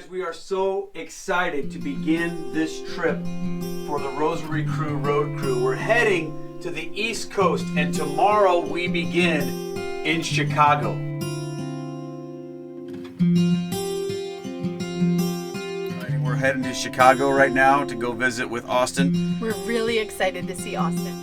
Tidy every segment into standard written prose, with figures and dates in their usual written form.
Guys, we are so excited to begin this trip for the Rosary Crew Road Crew. We're heading to the East Coast, and tomorrow we begin in Chicago. We're heading to Chicago right now to go visit with Austin. We're really excited to see Austin.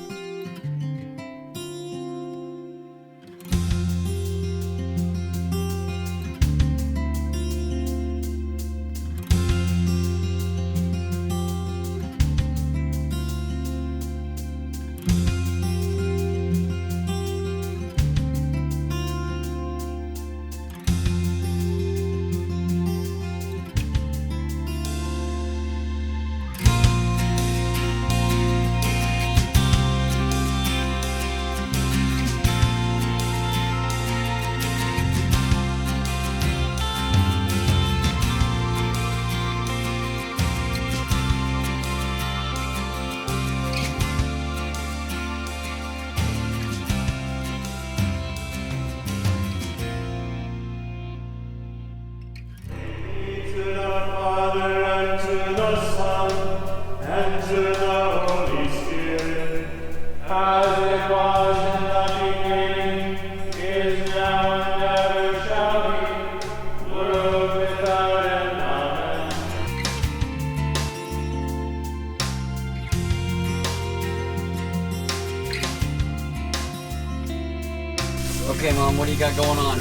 Okay, Mom, what do you got going on?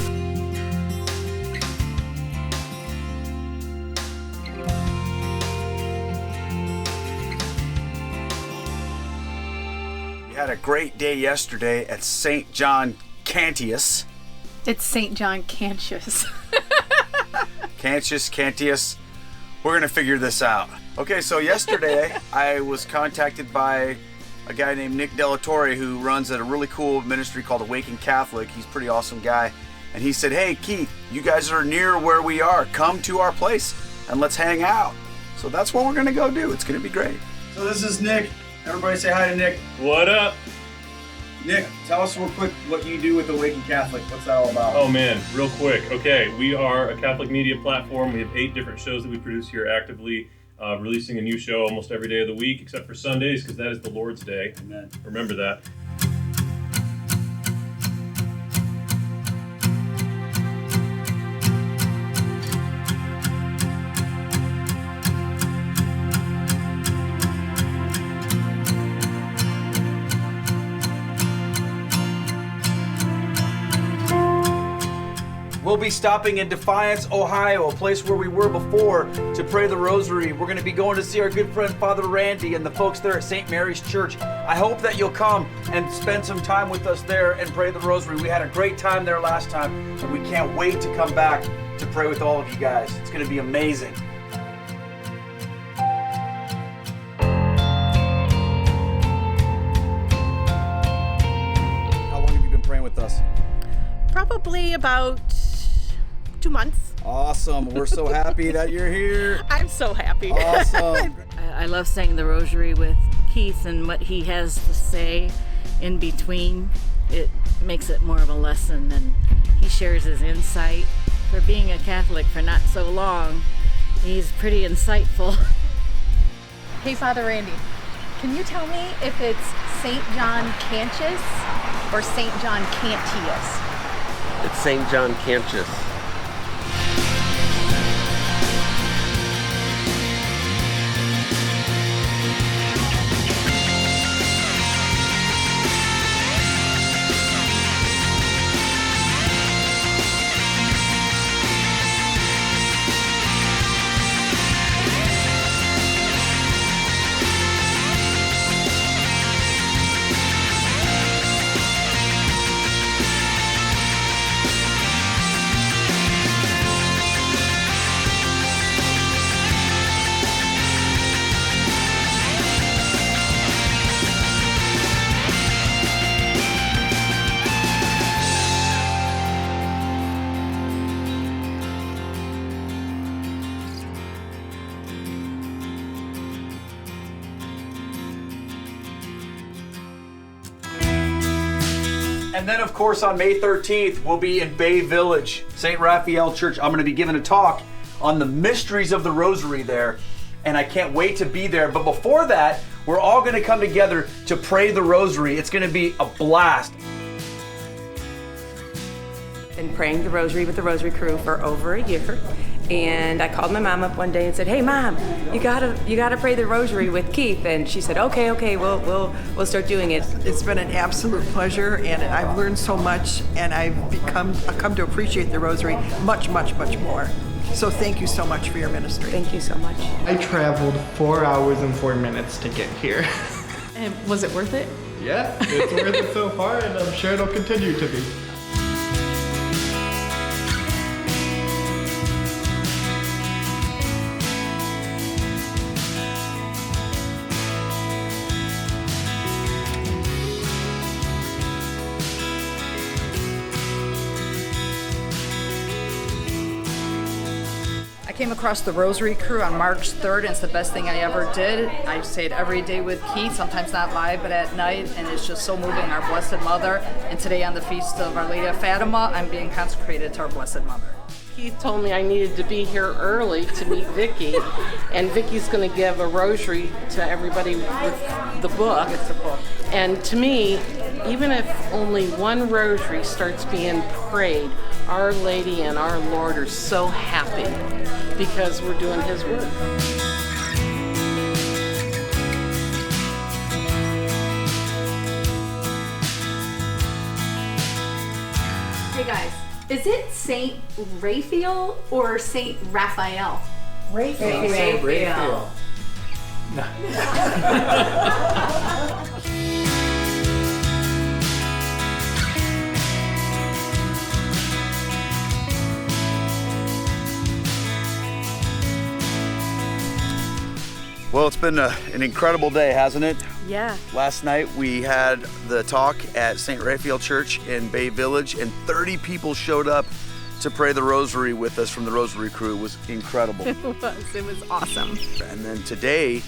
We had a great day yesterday at St. John Cantius. It's St. John Cantius. Cantius. We're going to figure this out. Okay, so yesterday I was contacted by a guy named Nick Delatorre who runs at a really cool ministry called Awaken Catholic. He's a pretty awesome guy. And he said, hey, Keith, you guys are near where we are. Come to our place and let's hang out. So that's what we're going to go do. It's going to be great. So this is Nick. Everybody say hi to Nick. What up? Nick, tell us real quick what you do with Awaken Catholic. What's that all about? Oh man, real quick. Okay, we are a Catholic media platform. We have 8 different shows that we produce here actively. Releasing a new show almost every day of the week, except for Sundays, because that is the Lord's Day. Amen. Remember that. We'll be stopping in Defiance, Ohio, a place where we were before, to pray the Rosary. We're going to be going to see our good friend Father Randy and the folks there at St. Mary's Church. I hope that you'll come and spend some time with us there and pray the Rosary. We had a great time there last time, and we can't wait to come back to pray with all of you guys. It's going to be amazing. How long have you been praying with us? Probably about 2 months. Awesome. We're so happy that you're here. I'm so happy. Awesome. I love saying the Rosary with Keith and what he has to say in between. It makes it more of a lesson, and he shares his insight. For being a Catholic for not so long, he's pretty insightful. Hey, Father Randy, can you tell me if it's St. John Cantius or St. John Cantius? It's St. John Cantius. And then, of course, on May 13th, we'll be in Bay Village, St. Raphael Church. I'm going to be giving a talk on the mysteries of the Rosary there, and I can't wait to be there. But before that, we're all going to come together to pray the Rosary. It's going to be a blast. Been praying the Rosary with the Rosary Crew for over a year, and I called my mom up one day and said, "Hey, Mom, you gotta pray the Rosary with Keith." And she said, "Okay, we'll start doing it." It's been an absolute pleasure, and I've learned so much, and I've come to appreciate the Rosary much more. So thank you so much for your ministry. Thank you so much. I traveled 4 hours and 4 minutes to get here. And was it worth it? Yeah, it's worth it so far, and I'm sure it'll continue to be. I came across the Rosary Crew on March 3rd, and it's the best thing I ever did. I say it every day with Keith, sometimes not live, but at night, and it's just so moving. Our Blessed Mother, and today on the feast of Our Lady of Fatima, I'm being consecrated to our Blessed Mother. Keith told me I needed to be here early to meet Vicky, and Vicky's going to give a rosary to everybody with the book. It's a book. And to me, even if only one rosary starts being prayed, Our Lady and our Lord are so happy because we're doing His work. Hey guys, is it Saint Raphael or Saint Raphael? Raphael. Well, it's been an incredible day, hasn't it? Yeah. Last night we had the talk at St. Raphael Church in Bay Village, and 30 people showed up to pray the Rosary with us from the Rosary Crew. It was incredible. It was awesome. And then today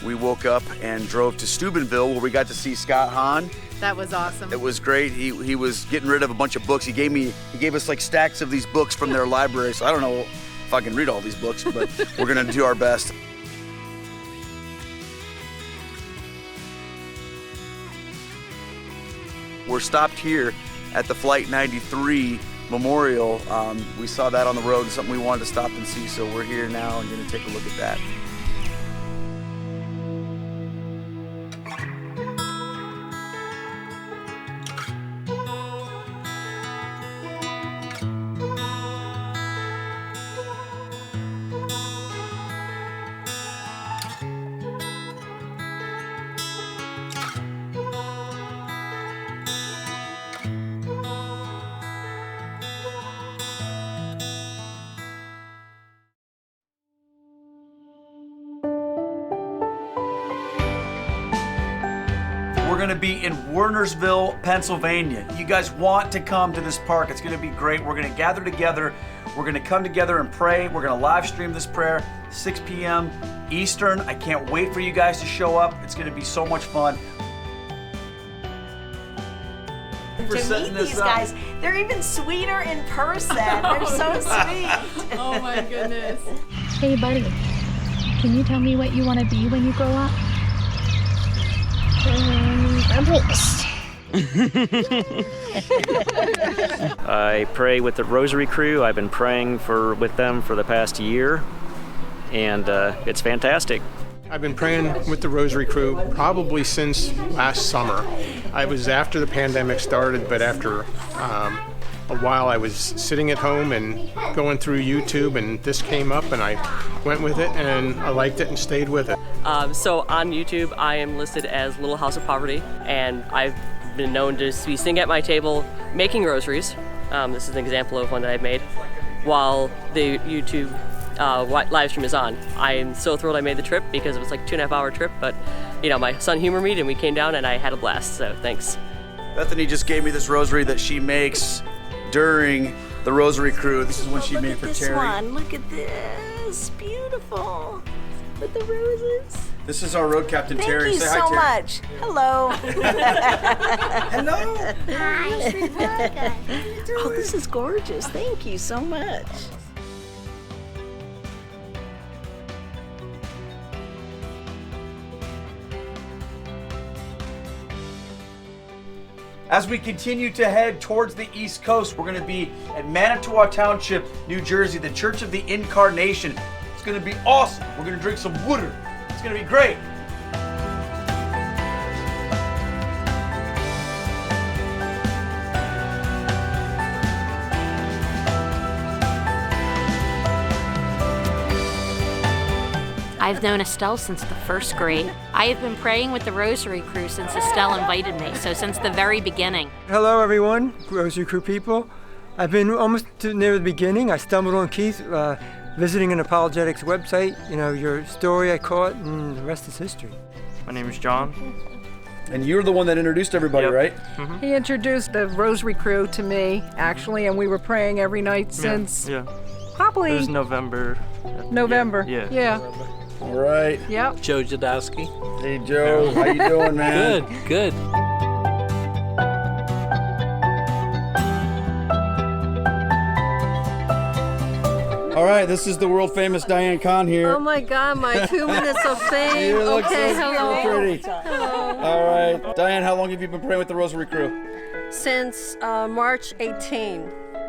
we woke up and drove to Steubenville, where we got to see Scott Hahn. That was awesome. It was great. He was getting rid of a bunch of books. He gave us like stacks of these books from their library. So I don't know if I can read all these books, but we're gonna do our best. We're stopped here at the Flight 93 Memorial. We saw that on the road, something we wanted to stop and see, so we're here now and gonna take a look at that. We're gonna be in Wernersville, Pennsylvania. You guys want to come to this park. It's gonna be great. We're gonna gather together. We're gonna come together and pray. We're gonna live stream this prayer, 6 p.m. Eastern. I can't wait for you guys to show up. It's gonna be so much fun. To meet these guys. They're even sweeter in person. They're so sweet. Oh my goodness. Hey buddy, can you tell me what you want to be when you grow up? A priest. I pray with the Rosary Crew. I've been praying with them for the past year, and it's fantastic. I've been praying with the Rosary Crew probably since last summer. I was after the pandemic started, but after a while I was sitting at home and going through YouTube, and this came up and I went with it and I liked it and stayed with it. So on YouTube I am listed as Little House of Poverty, and I've been known to be sitting at my table making rosaries. This is an example of one that I've made while the YouTube live stream is on. I'm so thrilled I made the trip because it was like a 2.5 hour trip, but you know, my son humored me and we came down and I had a blast, so thanks. Bethany just gave me this rosary that she makes during the Rosary Crew. This is one she made for Terry. Look at this, beautiful, with the roses. This is our road captain, Terry. Thank you Say so hi, Terry. much. Hello. Hello. Hi. Oh, this is gorgeous. Thank you so much. As we continue to head towards the East Coast, we're going to be at Manitowoc Township, New Jersey, the Church of the Incarnation. It's going to be awesome. We're going to drink some water. It's going to be great. I've known Estelle since the first grade. I have been praying with the Rosary Crew since Estelle invited me, so since the very beginning. Hello everyone, Rosary Crew people. I've been almost near the beginning. I stumbled on Keith visiting an apologetics website. You know, your story I caught, and the rest is history. My name is John. And you're the one that introduced everybody, right? Mm-hmm. He introduced the Rosary Crew to me, actually, and we were praying every night since probably... It was November. Yeah. All right. Yep. Joe Jadowski. Hey, Joe. How you doing, man? Good. All right, this is the world famous Diane Kahn here. Oh my God, my 2 minutes of fame. You look Okay, so hello. pretty. Hello. All right, Diane, how long have you been praying with the Rosary Crew? Since March 18,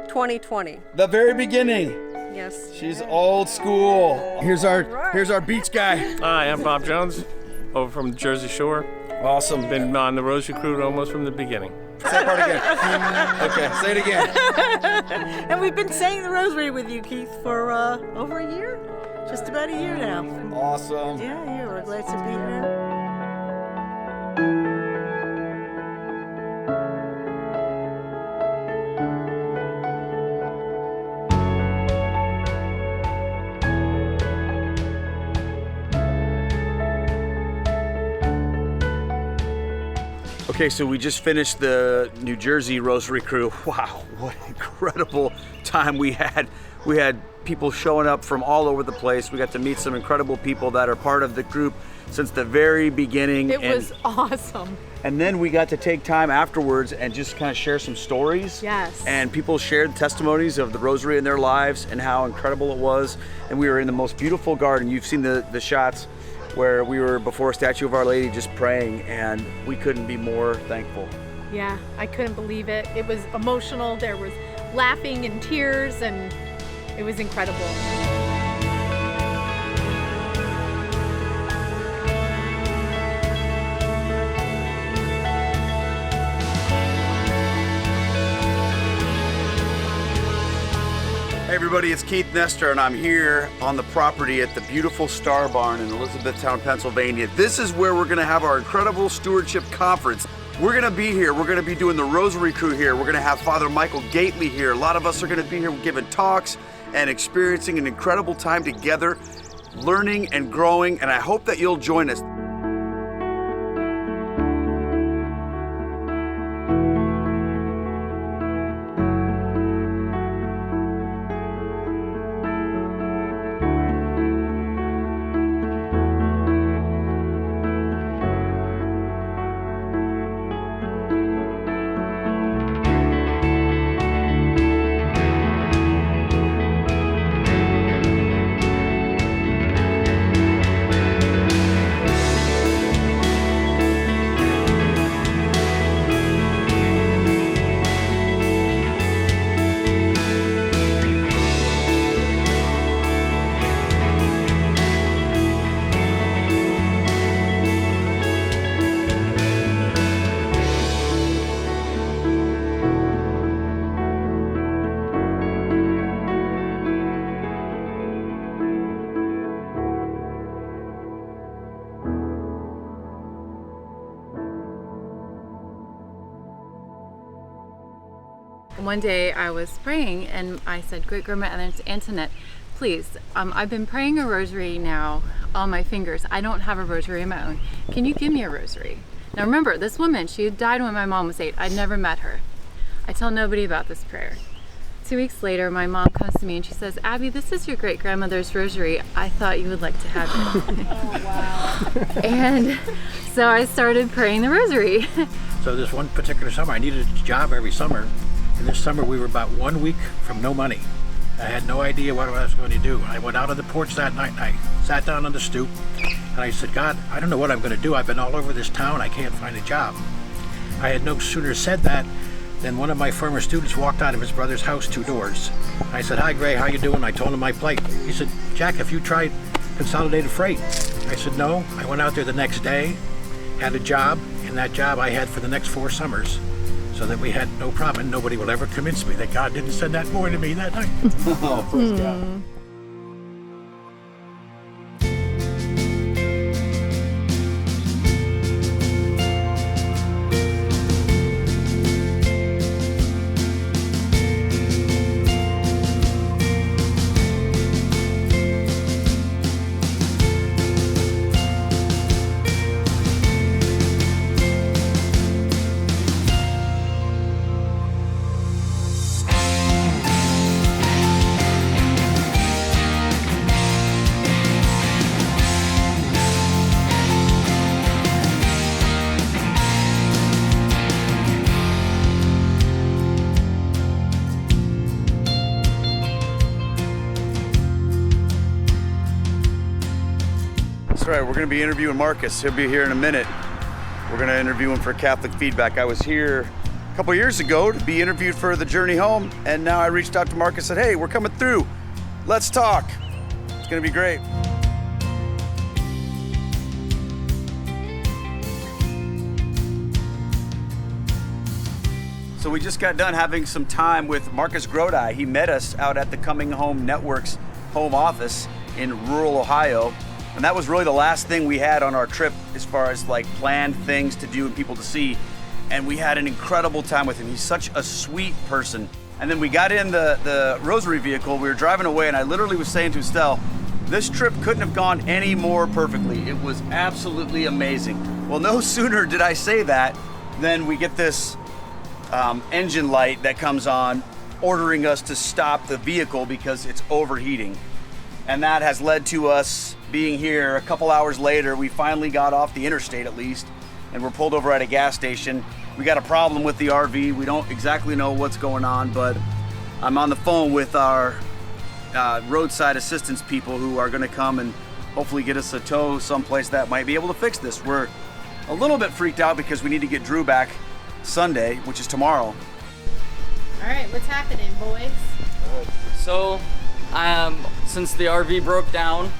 2020. The very beginning. Yes. She's old school. Here's our beach guy. Hi, I'm Bob Jones, over from the Jersey Shore. Awesome. Been on the Rosary Crew almost from the beginning. Say that part again. Okay, say it again. And we've been saying the Rosary with you, Keith, for over a year? Just about a year now. Awesome. Yeah, we're glad to be here. Okay, so we just finished the New Jersey Rosary Crew. Wow, what an incredible time we had. We had people showing up from all over the place. We got to meet some incredible people that are part of the group since the very beginning. It was awesome. And then we got to take time afterwards and just kind of share some stories. Yes. And people shared testimonies of the Rosary in their lives and how incredible it was. And we were in the most beautiful garden. You've seen the shots where we were before a statue of Our Lady just praying, and we couldn't be more thankful. Yeah, I couldn't believe it. It was emotional. There was laughing and tears, and it was incredible. Hey everybody, it's Keith Nester, and I'm here on the property at the beautiful Star Barn in Elizabethtown, Pennsylvania. This is where we're gonna have our incredible stewardship conference. We're gonna be here, we're gonna be doing the Rosary Crew here, we're gonna have Father Michael Gately here. A lot of us are gonna be here giving talks and experiencing an incredible time together, learning and growing, and I hope that you'll join us. One day I was praying and I said, Great Grandma Antoinette, please, I've been praying a rosary now on my fingers. I don't have a rosary of my own. Can you give me a rosary? Now remember, this woman, she had died when my mom was 8. I'd never met her. I tell nobody about this prayer. 2 weeks later, my mom comes to me and she says, Abby, this is your great grandmother's rosary. I thought you would like to have it. Oh, wow. And so I started praying the rosary. So this one particular summer, I needed a job every summer. And this summer we were about 1 week from no money. I had no idea what I was going to do. I went out on the porch that night and I sat down on the stoop and I said, God, I don't know what I'm going to do. I've been all over this town. I can't find a job. I had no sooner said that than one of my former students walked out of his brother's house 2 doors. I said, "Hi, Gray, how you doing?" I told him my plight. He said, "Jack, have you tried Consolidated Freight?" I said, "No." I went out there the next day, had a job, and that job I had for the next 4 summers, so that we had no problem. Nobody will ever convince me that God didn't send that boy to me that night. Oh, praise God. That's right, we're going to be interviewing Marcus. He'll be here in a minute. We're going to interview him for Catholic Feedback. I was here a couple years ago to be interviewed for the journey home, and now I reached out to Marcus and said, "Hey, we're coming through. Let's talk." It's going to be great. So we just got done having some time with Marcus Grodi. He met us out at the Coming Home Network's home office in rural Ohio. And that was really the last thing we had on our trip as far as like planned things to do and people to see. And we had an incredible time with him. He's such a sweet person. And then we got in the Rosary Vehicle. We were driving away and I literally was saying to Estelle, this trip couldn't have gone any more perfectly. It was absolutely amazing. Well, no sooner did I say that than we get this engine light that comes on ordering us to stop the vehicle because it's overheating. And that has led to us being here a couple hours later. We finally got off the interstate at least, and we're pulled over at a gas station. We got a problem with the RV. We don't exactly know what's going on, but I'm on the phone with our roadside assistance people who are gonna come and hopefully get us a tow someplace that might be able to fix this. We're a little bit freaked out because we need to get Drew back Sunday, which is tomorrow. All right, what's happening, boys? So, since the RV broke down,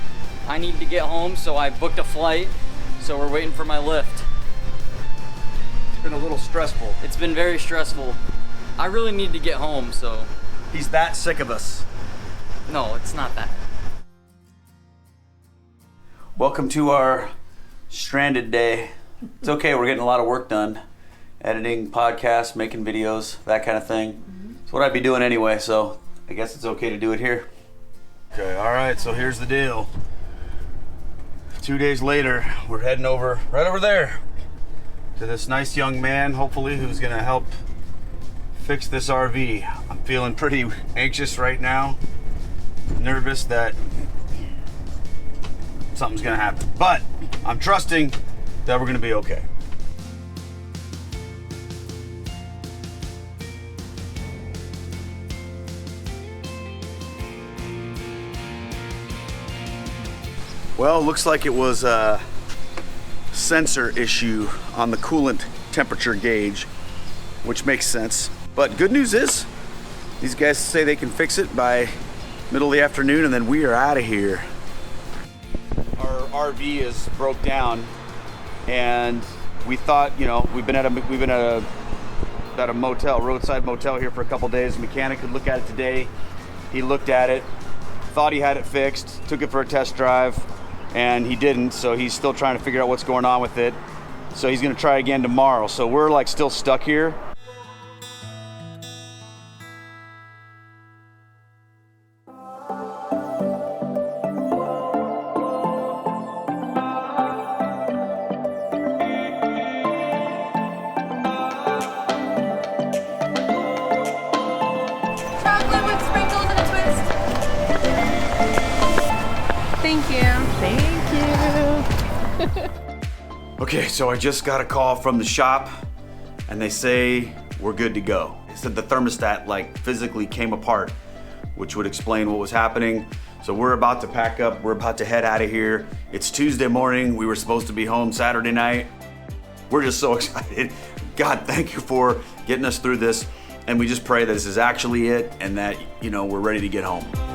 I need to get home, so I booked a flight. So we're waiting for my lift. It's been a little stressful. It's been very stressful. I really need to get home, so. He's that sick of us. No, it's not that. Welcome to our stranded day. It's okay, we're getting a lot of work done. Editing podcasts, making videos, that kind of thing. It's what I'd be doing anyway, so I guess it's okay to do it here. Okay, all right, so here's the deal. 2 days later, we're heading over, right over there, to this nice young man, hopefully, who's gonna help fix this RV. I'm feeling pretty anxious right now, nervous that something's gonna happen. But I'm trusting that we're gonna be okay. Well, looks like it was a sensor issue on the coolant temperature gauge, which makes sense. But good news is, these guys say they can fix it by middle of the afternoon and then we are out of here. Our RV is broke down and we thought, you know, we've been at a motel, roadside motel here for a couple days. The mechanic could look at it today. He looked at it, thought he had it fixed, took it for a test drive, and he didn't, so he's still trying to figure out what's going on with it. So he's gonna try again tomorrow. So we're like still stuck here. Chocolate with sprinkles and a twist. Thank you. Thank you. Okay, so I just got a call from the shop and they say we're good to go. They said the thermostat like physically came apart, which would explain what was happening. So we're about to pack up, we're about to head out of here. It's Tuesday morning, we were supposed to be home Saturday night. We're just so excited. God, thank you for getting us through this. And we just pray that this is actually it and that, we're ready to get home.